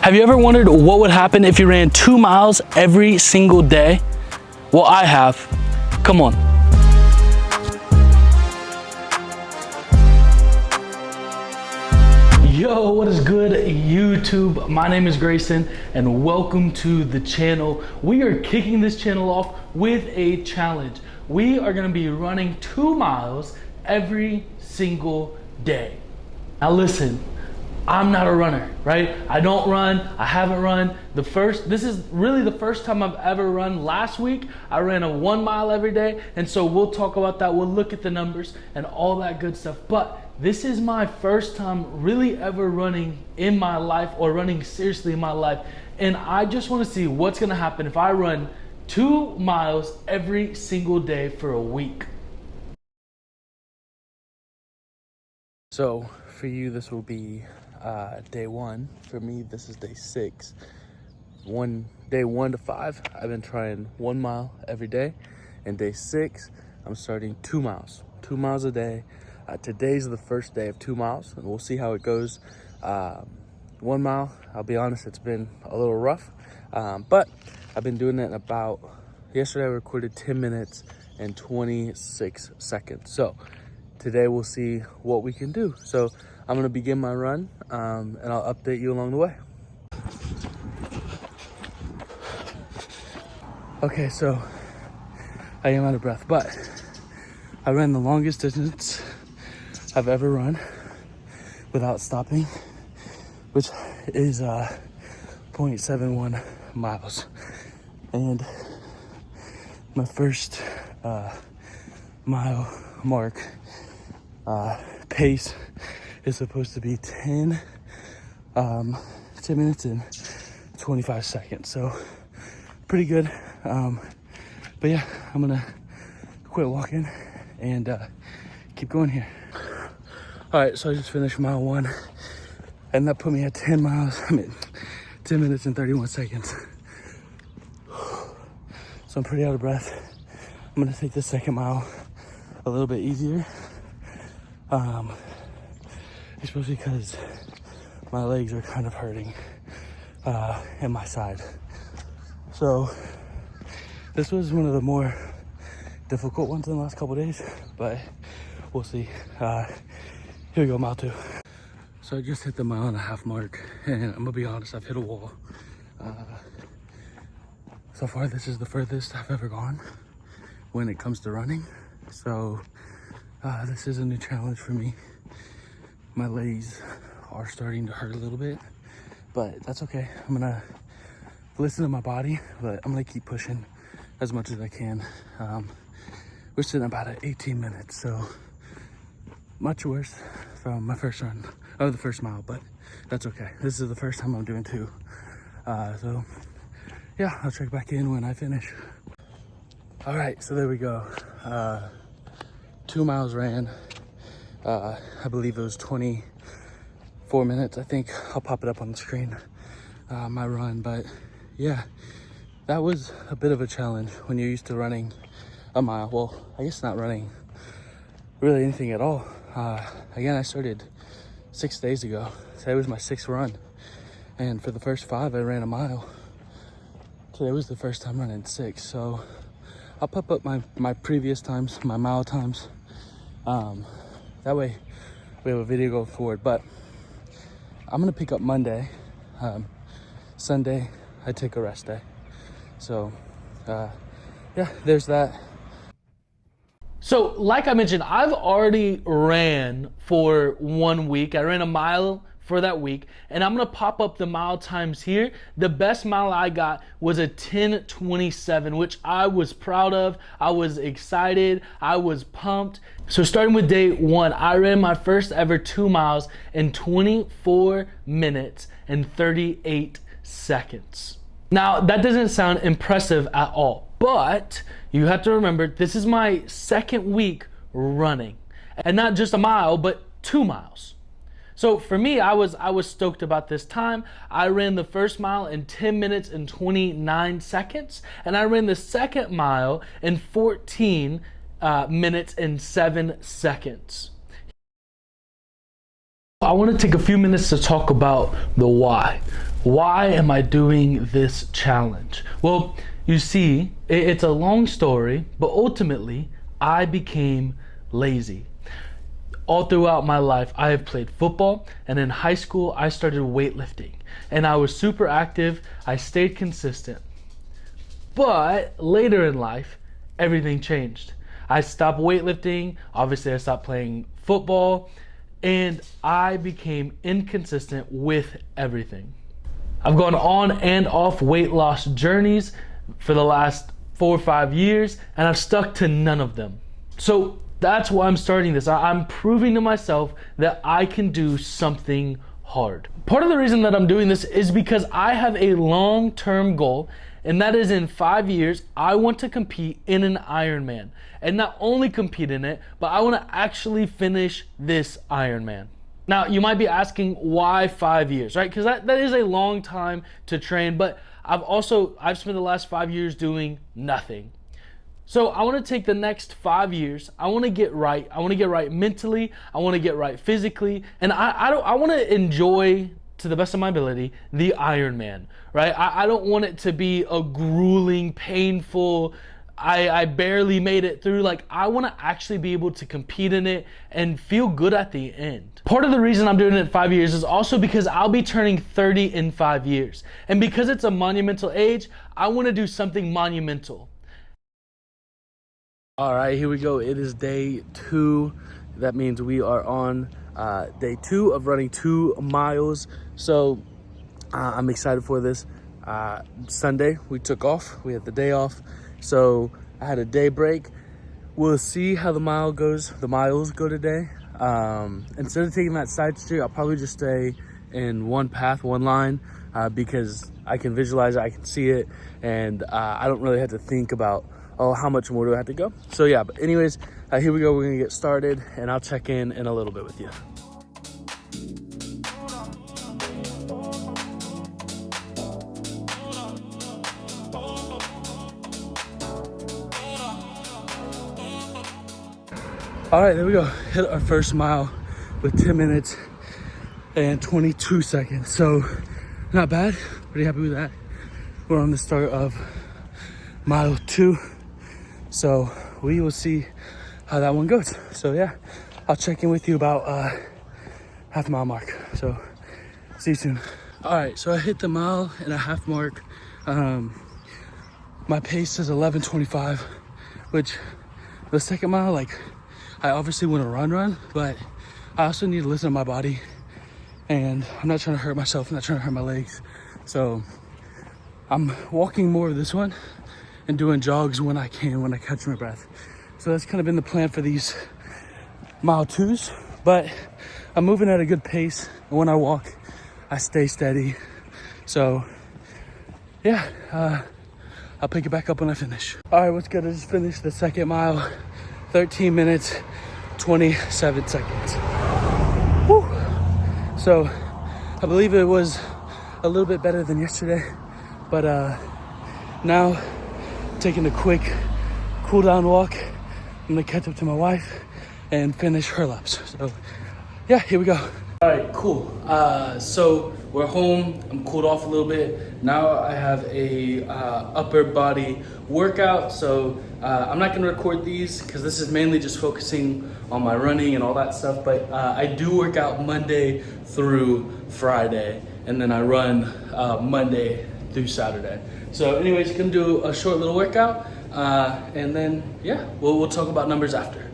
Have you ever wondered what would happen if you ran 2 miles every single day? Well, I have. Come on. Yo, what is good, YouTube? My name is Grayson and welcome to the channel. We are kicking this channel off with a challenge. We are gonna be running 2 miles every single day. Now listen, I'm not a runner, right? I don't run, I haven't run. This is really the first time I've ever run. Last week, I ran a 1 mile every day, and so we'll talk about that. We'll look at the numbers and all that good stuff. But this is my first time really ever running in my life, or running seriously in my life. And I just wanna see what's gonna happen if I run 2 miles every single day for a week. So for you, this will be day 1. For me, this is day 6. Day 1 to 5, I've been trying 1 mile every day. And day 6, I'm starting 2 miles. 2 miles a day. Today's the first day of 2 miles, and we'll see how it goes. 1 mile, I'll be honest, it's been a little rough, but I've been doing it yesterday I recorded 10 minutes and 26 seconds. So today we'll see what we can do. So I'm gonna begin my run, and I'll update you along the way. Okay, so I am out of breath, but I ran the longest distance I've ever run without stopping, which is 0.71 miles. And my first mile mark pace is supposed to be 10 minutes and 25 seconds. So pretty good. But yeah, I'm gonna quit walking and keep going here. All right, so I just finished mile 1, and that put me at 10 minutes and 31 seconds. So I'm pretty out of breath. I'm gonna take the second mile a little bit easier, especially because my legs are kind of hurting, and my side. So this was one of the more difficult ones in the last couple days, but we'll see. Here we go, mile 2. So I just hit the 1.5 mile mark, and I'm gonna be honest, I've hit a wall. So far, this is the furthest I've ever gone when it comes to running. So this is a new challenge for me. My legs are starting to hurt a little bit, but that's okay. I'm gonna listen to my body, but I'm gonna keep pushing as much as I can. We're sitting about at 18 minutes, so much worse from my first run, the first mile, but that's okay. This is the first time I'm doing 2. So yeah, I'll check back in when I finish. All right, so there we go. 2 miles ran. I believe it was 24 minutes. I think I'll pop it up on the screen, my run. But yeah, that was a bit of a challenge when you're used to running a mile. Well, I guess not running really anything at all. Again, I started 6 days ago. Today was my 6th run. And for the first 5, I ran a mile. Today was the first time running 6. So I'll pop up my previous times, my mile times. That way we have a video going forward. But I'm gonna pick up Monday. Sunday, I take a rest day. So yeah, there's that. So like I mentioned, I've already ran for 1 week. I ran a mile for that week, and I'm gonna pop up the mile times here. The best mile I got was a 10:27, which I was proud of. I was excited, I was pumped. So starting with day 1, I ran my first ever 2 miles in 24 minutes and 38 seconds. Now, that doesn't sound impressive at all, but you have to remember, this is my 2nd week running, and not just a mile, but 2 miles. So for me, I was stoked about this time. I ran the first mile in 10 minutes and 29 seconds, and I ran the second mile in 14 minutes and 7 seconds. I want to take a few minutes to talk about the why. Why am I doing this challenge? Well, you see, it's a long story, but ultimately, I became lazy. All throughout my life, I have played football, and in high school, I started weightlifting. And I was super active, I stayed consistent. But later in life, everything changed. I stopped weightlifting, obviously I stopped playing football, and I became inconsistent with everything. I've gone on and off weight loss journeys for the last 4 or 5 years, and I've stuck to none of them. So that's why I'm starting this. I'm proving to myself that I can do something hard. Part of the reason that I'm doing this is because I have a long-term goal, and that is in 5 years, I want to compete in an Ironman. And not only compete in it, but I want to actually finish this Ironman. Now, you might be asking why 5 years, right? Because that is a long time to train, but I've spent the last 5 years doing nothing. So I want to take the next 5 years. I want to get right. I want to get right mentally. I want to get right physically. And I want to enjoy, to the best of my ability, the Ironman, right? I don't want it to be a grueling, painful, I barely made it through. Like, I want to actually be able to compete in it and feel good at the end. Part of the reason I'm doing it in 5 years is also because I'll be turning 30 in 5 years. And because it's a monumental age, I want to do something monumental. All right, here we go. It is day 2. That means we are on day 2 of running 2 miles. So I'm excited for this. Sunday, we took off. We had the day off. So I had a day break. We'll see how the miles go today. Instead of taking that side street, I'll probably just stay in one path, one line, because I can visualize it, I can see it, and I don't really have to think about, oh, how much more do I have to go? So yeah, but anyways, here we go. We're gonna get started, and I'll check in a little bit with you. All right, there we go. Hit our first mile with 10 minutes and 22 seconds. So not bad, pretty happy with that. We're on the start of mile 2. So we will see how that one goes. So yeah, I'll check in with you about half mile mark. So see you soon. All right, so I hit the 1.5 mile mark. My pace is 11:25, which the second mile, like, I obviously want to run, but I also need to listen to my body, and I'm not trying to hurt myself. I'm not trying to hurt my legs. So I'm walking more of this one and doing jogs when I can, when I catch my breath. So that's kind of been the plan for these mile 2s, but I'm moving at a good pace. And when I walk, I stay steady. So yeah, I'll pick it back up when I finish. All right, what's good? I just finished the second mile, 13 minutes, 27 seconds. Whew. So I believe it was a little bit better than yesterday, but now taking a quick cool down walk. I'm gonna catch up to my wife and finish her laps. So yeah, here we go. All right, cool. So we're home. I'm cooled off a little bit. Now I have a upper body workout. So I'm not gonna record these because this is mainly just focusing on my running and all that stuff. But I do work out Monday through Friday, and then I run Monday through Saturday. So anyways, gonna do a short little workout, and then yeah, we'll talk about numbers after.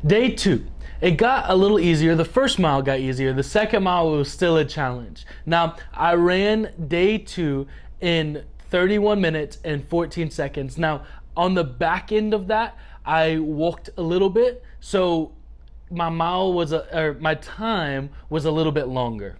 Day 2. It got a little easier. The first mile got easier. The second mile was still a challenge. Now, I ran day 2 in 31 minutes and 14 seconds. Now, on the back end of that, I walked a little bit, so my time was a little bit longer.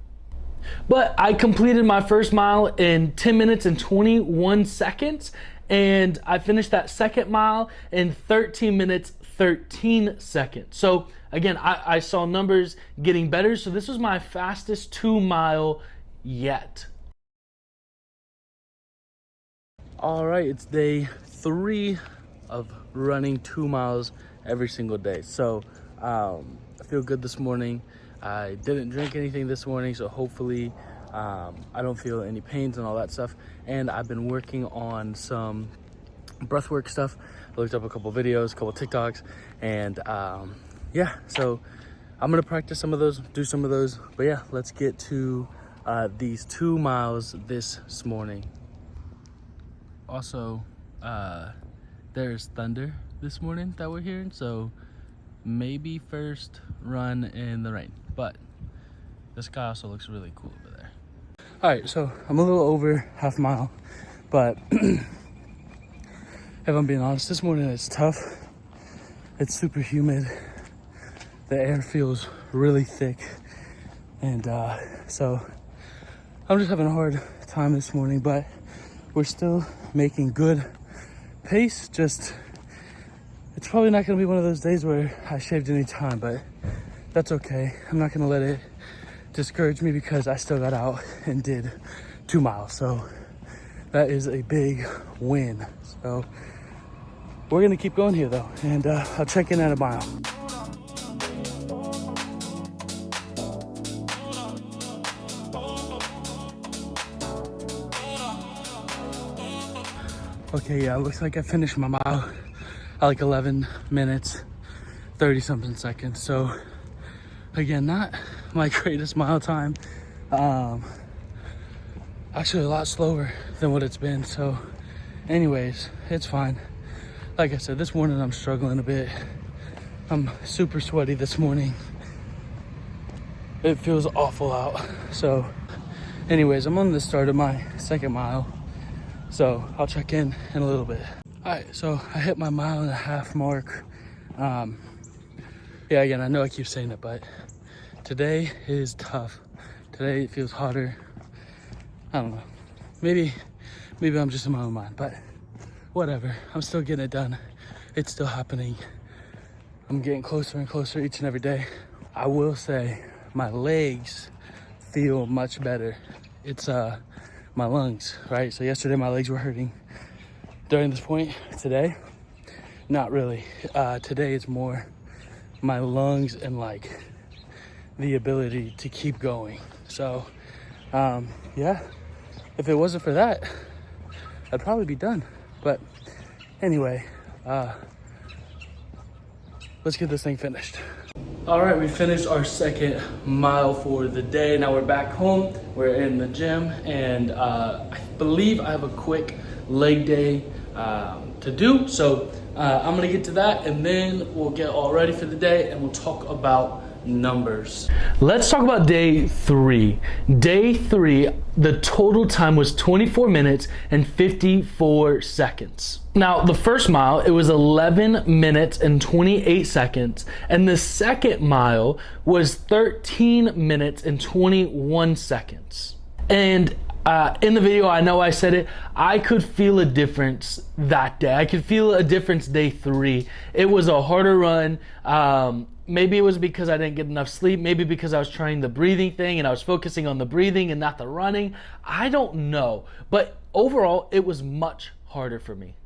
But I completed my first mile in 10 minutes and 21 seconds, and I finished that second mile in 13 minutes, 13 seconds. So again, I saw numbers getting better, so this was my fastest 2 mile yet. All right, it's day 3 of running 2 miles every single day. So I feel good this morning. I didn't drink anything this morning, so hopefully I don't feel any pains and all that stuff. And I've been working on some breathwork stuff. I looked up a couple videos, a couple TikToks, and yeah, so I'm gonna practice some of those, do some of those. But yeah, let's get to these 2 miles this morning. Also, there's thunder this morning that we're hearing, so maybe first run in the rain, but the sky also looks really cool over there. All right, so I'm a little over half mile, but if I'm being honest, this morning it's tough. It's super humid. The air feels really thick, and so I'm just having a hard time this morning, but we're still making good pace. Just, it's probably not gonna be one of those days where I shaved any time, but that's okay. I'm not gonna let it discourage me because I still got out and did 2 miles. So that is a big win. So we're gonna keep going here though, and I'll check in at a mile. Okay, yeah, it looks like I finished my mile at like 11 minutes, 30 something seconds. So again, not my greatest mile time. Actually a lot slower than what it's been. So anyways, it's fine. Like I said, this morning I'm struggling a bit. I'm super sweaty this morning. It feels awful out. So anyways, I'm on the start of my second mile. So I'll check in a little bit. All right, so I hit my 1.5 mile mark. Yeah, again, I know I keep saying it, but today is tough. Today it feels hotter. I don't know. Maybe I'm just in my own mind, but whatever. I'm still getting it done. It's still happening. I'm getting closer and closer each and every day. I will say my legs feel much better. It's my lungs, right? So yesterday my legs were hurting during this point. Today, not really. Today it's more my lungs and like the ability to keep going. So yeah, if it wasn't for that, I'd probably be done. But anyway, let's get this thing finished. All right, we finished our second mile for the day. Now we're back home. We're in the gym, and I believe I have a quick leg day to do. So I'm gonna get to that, and then we'll get all ready for the day, and we'll talk about numbers. Let's talk about day 3. Day 3, the total time was 24 minutes and 54 seconds. Now, the first mile, it was 11 minutes and 28 seconds. And the second mile was 13 minutes and 21 seconds. And in the video, I know I said it, I could feel a difference that day. I could feel a difference day 3. It was a harder run. Maybe it was because I didn't get enough sleep. Maybe because I was trying the breathing thing and I was focusing on the breathing and not the running. I don't know. But overall, it was much harder for me.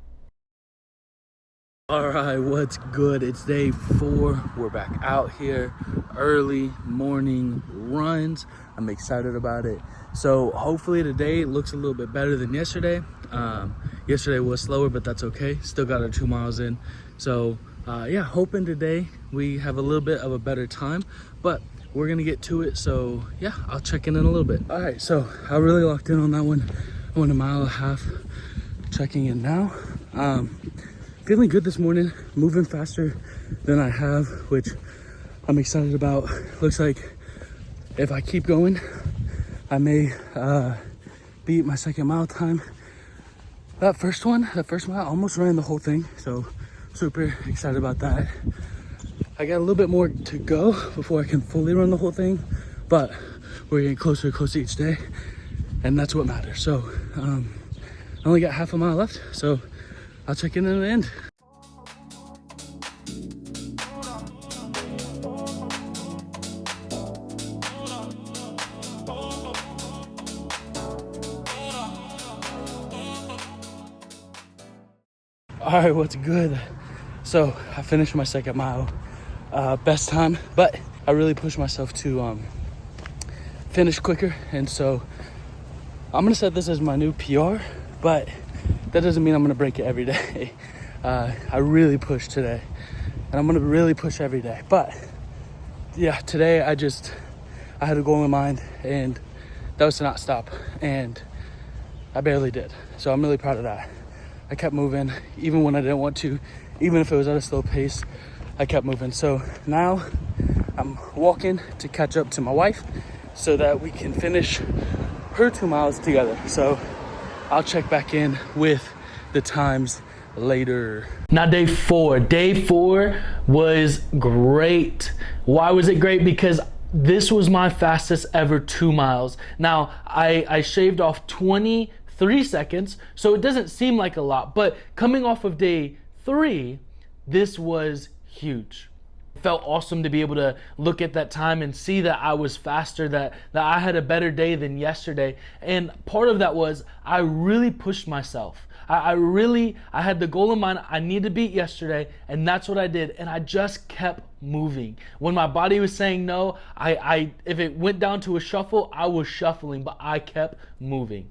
All right, what's good? It's day 4. We're back out here. Early morning runs. I'm excited about it. So hopefully today looks a little bit better than yesterday. Yesterday was slower, but that's okay. Still got our 2 miles in. So yeah, hoping today we have a little bit of a better time, but we're gonna get to it. So yeah, I'll check in a little bit. All right, so I really locked in on that one. I went 1.5 miles. Checking in now. Feeling good this morning, moving faster than I have, which I'm excited about. Looks like if I keep going, I may beat my second mile time. That first mile, I almost ran the whole thing, so super excited about that. I got a little bit more to go before I can fully run the whole thing, but we're getting closer and closer each day, and that's what matters. So I only got 1/2 mile left, so I'll check in at the end. All right, what's good? So I finished my second mile, best time, but I really pushed myself to finish quicker. And so I'm gonna set this as my new PR, but that doesn't mean I'm gonna break it every day. I really pushed today, and I'm gonna really push every day. But yeah, today I had a goal in mind, and that was to not stop, and I barely did. So I'm really proud of that. I kept moving, even when I didn't want to, even if it was at a slow pace, I kept moving. So now I'm walking to catch up to my wife so that we can finish her 2 miles together. So I'll check back in with the times later. Now day four was great. Why was it great? Because this was my fastest ever 2 miles. Now I shaved off 23 seconds, so it doesn't seem like a lot, but coming off of day 3, this was huge. It felt awesome to be able to look at that time and see that I was faster, that I had a better day than yesterday. And part of that was I really pushed myself. I had the goal in mind. I need to beat yesterday, and that's what I did. And I just kept moving. When my body was saying no, if it went down to a shuffle, I was shuffling, but I kept moving.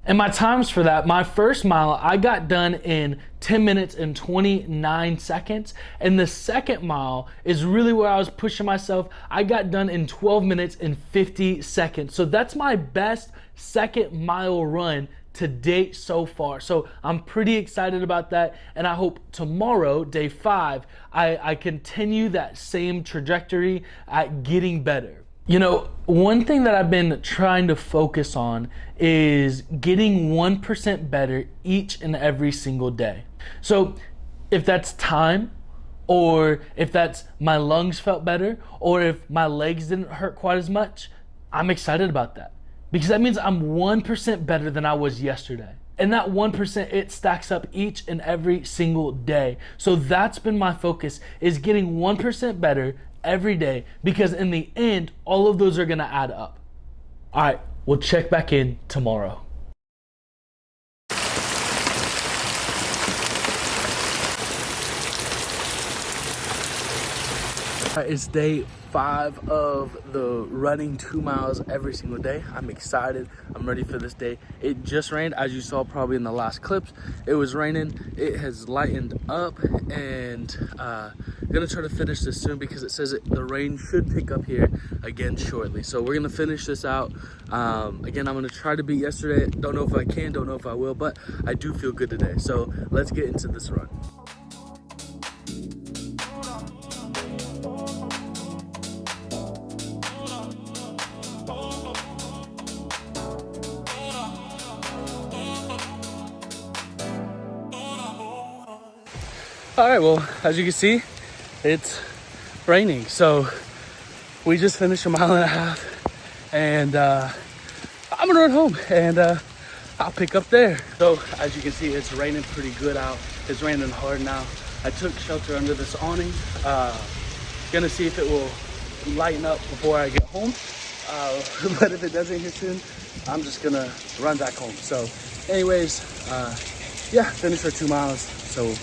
And my times for that, my first mile, I got done in 10 minutes and 29 seconds. And the second mile is really where I was pushing myself. I got done in 12 minutes and 50 seconds. So that's my best second mile run to date so far. So I'm pretty excited about that. And I hope tomorrow, day 5, I continue that same trajectory at getting better. You know, one thing that I've been trying to focus on is getting 1% better each and every single day. So if that's time, or if that's my lungs felt better, or if my legs didn't hurt quite as much, I'm excited about that. Because that means I'm 1% better than I was yesterday. And that 1%, it stacks up each and every single day. So that's been my focus, is getting 1% better every day, because in the end, all of those are gonna add up. All right, we'll check back in tomorrow. It's day 5 of the running 2 miles every single day. I'm excited. I'm ready for this day. It just rained, as you saw probably in the last clips. It was raining. It has lightened up, and I'm gonna try to finish this soon because it says the rain should pick up here again shortly. So we're gonna finish this out. Again, I'm gonna try to beat yesterday. Don't know if I can, don't know if I will, but I do feel good today. So let's get into this run. All right, well, as you can see, it's raining. So we just finished a mile and a half, and I'm gonna run home, and I'll pick up there. So as you can see, it's raining pretty good out. It's raining hard now. I took shelter under this awning. Gonna see if it will lighten up before I get home. But if it doesn't here soon, I'm just gonna run back home. So anyways, yeah, finished our 2 miles. So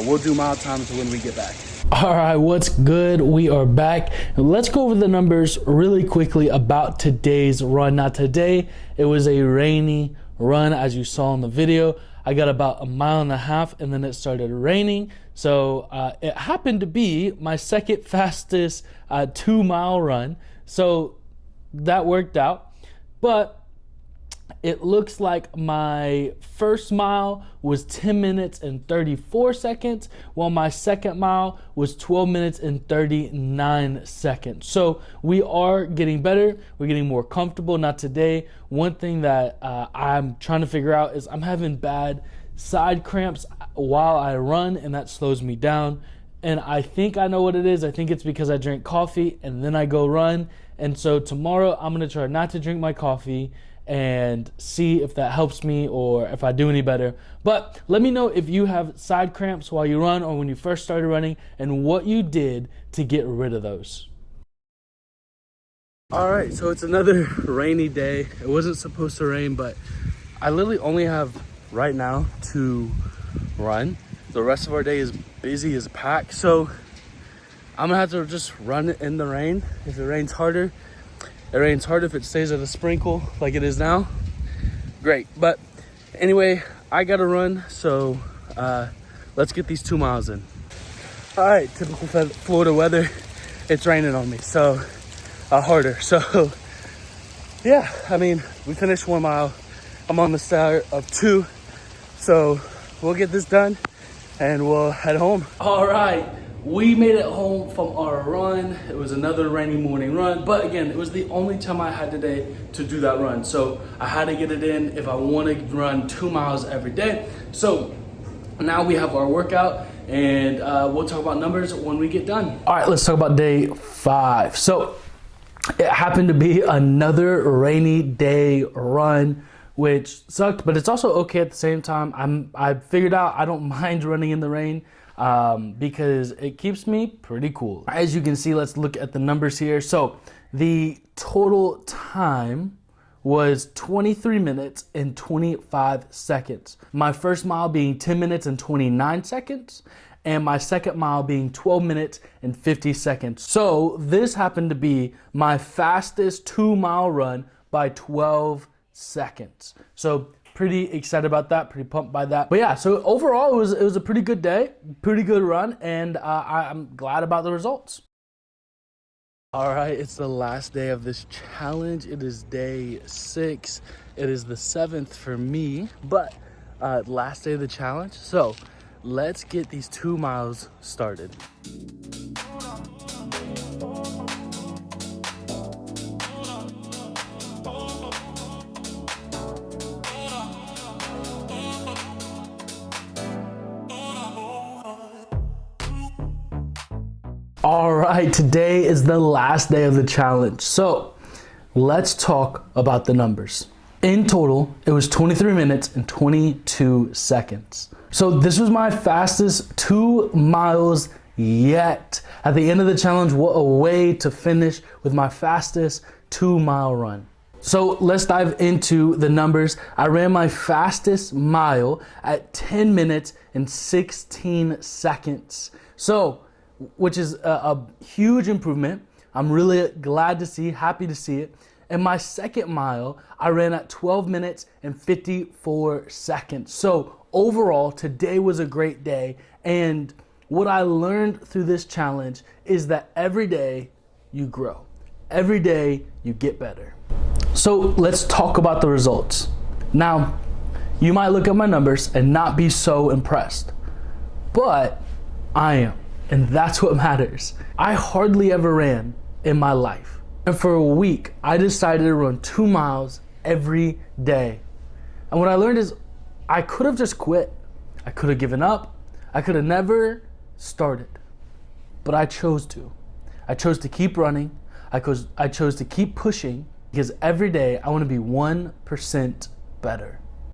we'll do mile times when we get back. All right, what's good? We are back. Let's go over the numbers really quickly about today's run. Now today, it was a rainy run, as you saw in the video. I got about a mile and a half, and then it started raining. So it happened to be my second fastest 2 mile run. So that worked out. But it looks like my first mile was 10 minutes and 34 seconds, while my second mile was 12 minutes and 39 seconds. So we are getting better. We're getting more comfortable. Now today, one thing that I'm trying to figure out is I'm having bad side cramps while I run, and that slows me down. And I think I know what it is. I think it's because I drink coffee and then I go run. And so tomorrow I'm gonna try not to drink my coffee and see if that helps me or if I do any better. But let me know if you have side cramps while you run or when you first started running, and what you did to get rid of those. All right, so it's another rainy day. It wasn't supposed to rain, but I literally only have right now to run. The rest of our day is busy as pack. So I'm gonna have to just run it in the rain. If it rains harder, it rains harder. If it stays at a sprinkle like it is now, great. But anyway, I gotta run, so let's get these 2 miles in. All right, typical Florida weather. It's raining on me, so harder. So yeah, I mean, we finished 1 mile. I'm on the start of 2, so we'll get this done and we'll head home. All right, we made it home from our run. It was another rainy morning run, but again, it was the only time I had today to do that run. So I had to get it in if I want to run 2 miles every day. So now we have our workout, and we'll talk about numbers when we get done. All right, let's talk about day 5. So it happened to be another rainy day run, which sucked, but it's also okay at the same time. I figured out I don't mind running in the rain because it keeps me pretty cool. As you can see, let's look at the numbers here. So the total time was 23 minutes and 25 seconds. My first mile being 10 minutes and 29 seconds, and my second mile being 12 minutes and 50 seconds. So this happened to be my fastest 2 mile run by 12 seconds. So pretty excited about that, pretty pumped by that. But yeah, so overall it was a pretty good day, pretty good run, and I'm glad about the results. All right, it's the last day of this challenge. It is day 6. It is the 7th for me, but last day of the challenge. So let's get these 2 miles started. All right, today is the last day of the challenge. So let's talk about the numbers. In total, it was 23 minutes and 22 seconds. So this was my fastest 2 miles yet. At the end of the challenge, what a way to finish with my fastest 2 mile run. So let's dive into the numbers. I ran my fastest mile at 10 minutes and 16 seconds. So, which is a huge improvement. I'm really glad to see, happy to see it. And my second mile, I ran at 12 minutes and 54 seconds. So overall, today was a great day. And what I learned through this challenge is that every day you grow. Every day you get better. So let's talk about the results. Now, you might look at my numbers and not be so impressed, but I am. And that's what matters. I hardly ever ran in my life. And for a week, I decided to run 2 miles every day. And what I learned is I could have just quit. I could have given up. I could have never started. But I chose to. I chose to keep running. I chose to keep pushing, because every day I want to be 1% better.